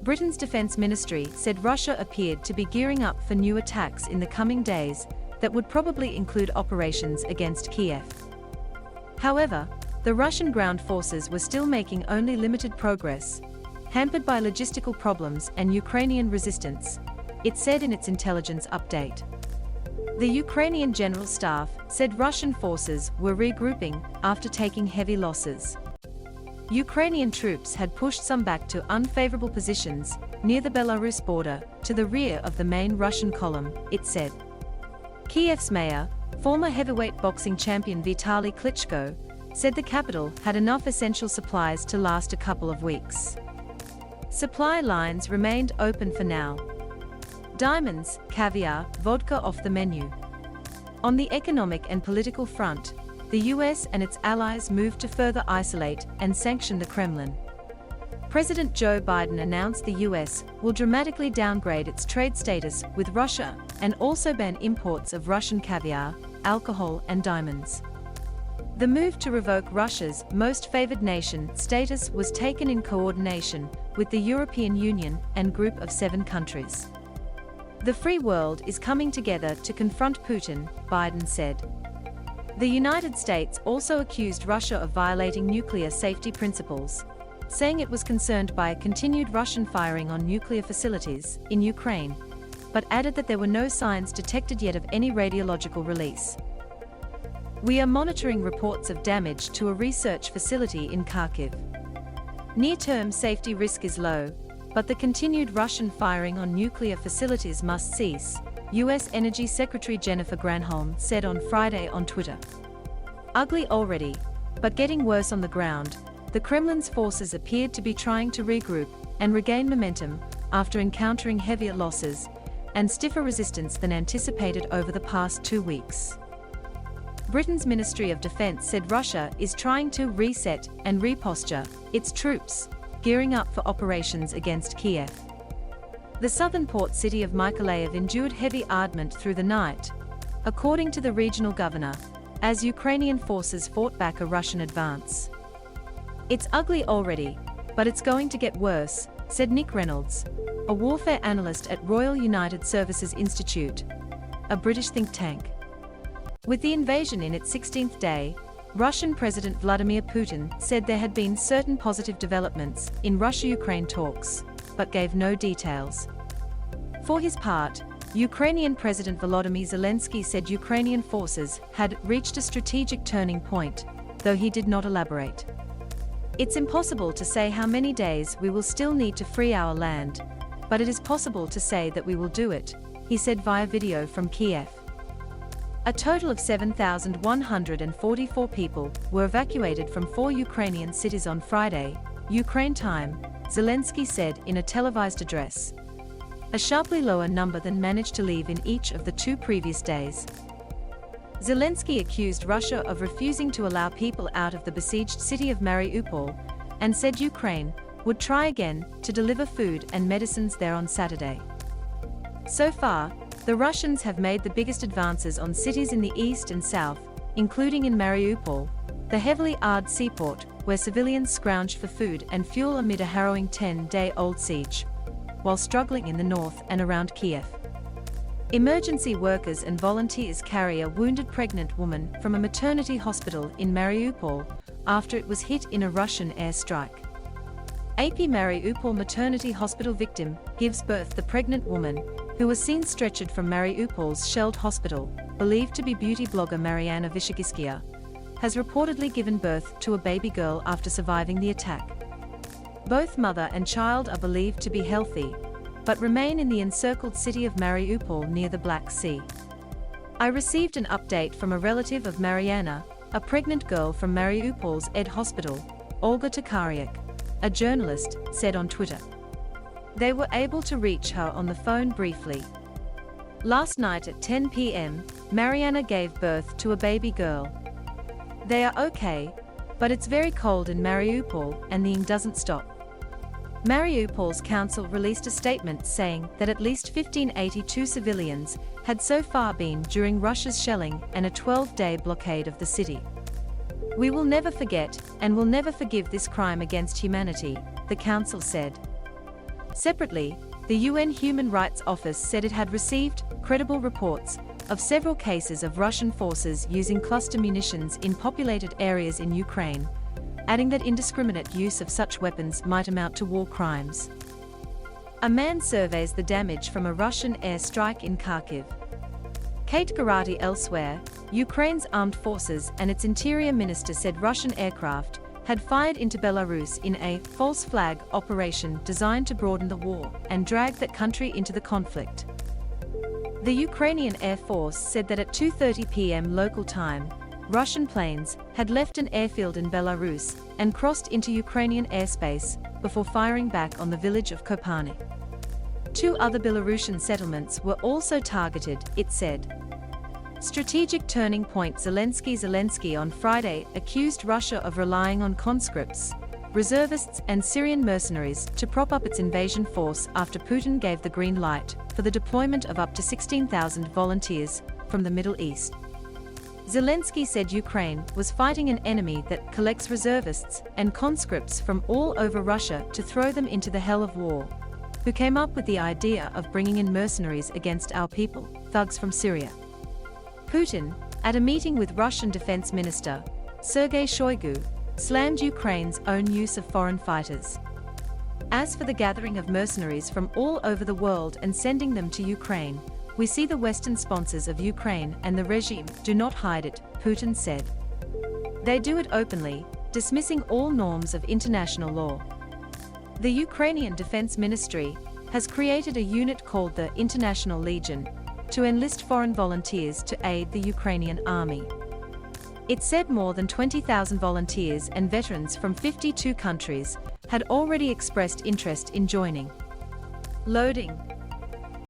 Britain's defense ministry said Russia appeared to be gearing up for new attacks in the coming days that would probably include operations against Kyiv. However, the Russian ground forces were still making only limited progress, hampered by logistical problems and Ukrainian resistance, it said in its intelligence update. The Ukrainian General Staff said Russian forces were regrouping after taking heavy losses. Ukrainian troops had pushed some back to unfavorable positions near the Belarus border to the rear of the main Russian column, it said. Kyiv's mayor, former heavyweight boxing champion Vitali Klitschko, said the capital had enough essential supplies to last a couple of weeks. Supply lines remained open for now. Diamonds, caviar, vodka off the menu. On the economic and political front, the US and its allies moved to further isolate and sanction the Kremlin. President Joe Biden announced the US will dramatically downgrade its trade status with Russia and also ban imports of Russian caviar, alcohol, and diamonds. The move to revoke Russia's most favored nation status was taken in coordination with the European Union and Group of 7 countries. The free world is coming together to confront Putin, Biden said. The United States also accused Russia of violating nuclear safety principles, saying it was concerned by continued Russian firing on nuclear facilities in Ukraine, but added that there were no signs detected yet of any radiological release. We are monitoring reports of damage to a research facility in Kyiv. Near-term safety risk is low, but the continued Russian firing on nuclear facilities must cease, U.S. Energy Secretary Jennifer Granholm said on Friday on Twitter. Ugly already, but getting worse on the ground, the Kremlin's forces appeared to be trying to regroup and regain momentum after encountering heavier losses and stiffer resistance than anticipated over the past 2 weeks. Britain's Ministry of Defense said Russia is trying to reset and reposture its troops, gearing up for operations against Kyiv. The southern port city of Mykolayiv endured heavy armament through the night, according to the regional governor, as Ukrainian forces fought back a Russian advance. It's ugly already, but it's going to get worse, said Nick Reynolds, a warfare analyst at Royal United Services Institute, a British think tank. With the invasion in its 16th day, Russian President Vladimir Putin said there had been certain positive developments in Russia-Ukraine talks, but gave no details. For his part, Ukrainian President Volodymyr Zelensky said Ukrainian forces had reached a strategic turning point, though he did not elaborate. It's impossible to say how many days we will still need to free our land, but it is possible to say that we will do it, he said via video from Kyiv. A total of 7,144 people were evacuated from 4 Ukrainian cities on Friday, Ukraine time, Zelensky said in a televised address. A sharply lower number than managed to leave in each of the 2 previous days. Zelensky accused Russia of refusing to allow people out of the besieged city of Mariupol and said Ukraine would try again to deliver food and medicines there on Saturday. So far, the Russians have made the biggest advances on cities in the east and south, including in Mariupol, the heavily armed seaport, where civilians scrounged for food and fuel amid a harrowing 10-day-old siege, while struggling in the north and around Kyiv. Emergency workers and volunteers carry a wounded pregnant woman from a maternity hospital in Mariupol after it was hit in a Russian airstrike. AP Mariupol maternity hospital victim gives birth. The pregnant woman, who was seen stretchered from Mariupol's shelled hospital, believed to be beauty blogger Mariana Vishagiskia, has reportedly given birth to a baby girl after surviving the attack. Both mother and child are believed to be healthy, but remain in the encircled city of Mariupol near the Black Sea. I received an update from a relative of Mariana, a pregnant girl from Mariupol's Ed Hospital, Olga Tokaryak, a journalist, said on Twitter. They were able to reach her on the phone briefly. Last night at 10 p.m., Mariana gave birth to a baby girl. They are okay, but it's very cold in Mariupol and the ing doesn't stop. Mariupol's council released a statement saying that at least 1,582 civilians had so far been during Russia's shelling and a 12-day blockade of the city. We will never forget and will never forgive this crime against humanity, the council said. Separately, the UN Human Rights Office said it had received credible reports of several cases of Russian forces using cluster munitions in populated areas in Ukraine, adding that indiscriminate use of such weapons might amount to war crimes. A man surveys the damage from a Russian airstrike in Kyiv. Kate Garati elsewhere, Ukraine's armed forces and its interior minister said Russian aircraft had fired into Belarus in a false flag operation designed to broaden the war and drag that country into the conflict. The Ukrainian Air Force said that at 2:30 p.m. local time, Russian planes had left an airfield in Belarus and crossed into Ukrainian airspace before firing back on the village of Kopani. 2 other Belarusian settlements were also targeted, it said. Strategic turning point. Zelensky on Friday accused Russia of relying on conscripts, reservists and Syrian mercenaries to prop up its invasion force after Putin gave the green light for the deployment of up to 16,000 volunteers from the Middle East. Zelensky said Ukraine was fighting an enemy that collects reservists and conscripts from all over Russia to throw them into the hell of war. Who came up with the idea of bringing in mercenaries against our people, thugs from Syria? Putin, at a meeting with Russian Defense Minister Sergei Shoigu, slammed Ukraine's own use of foreign fighters. As for the gathering of mercenaries from all over the world and sending them to Ukraine, we see the Western sponsors of Ukraine and the regime do not hide it, Putin said. They do it openly, dismissing all norms of international law. The Ukrainian Defense Ministry has created a unit called the International Legion to enlist foreign volunteers to aid the Ukrainian army. It said more than 20,000 volunteers and veterans from 52 countries had already expressed interest in joining. Loading.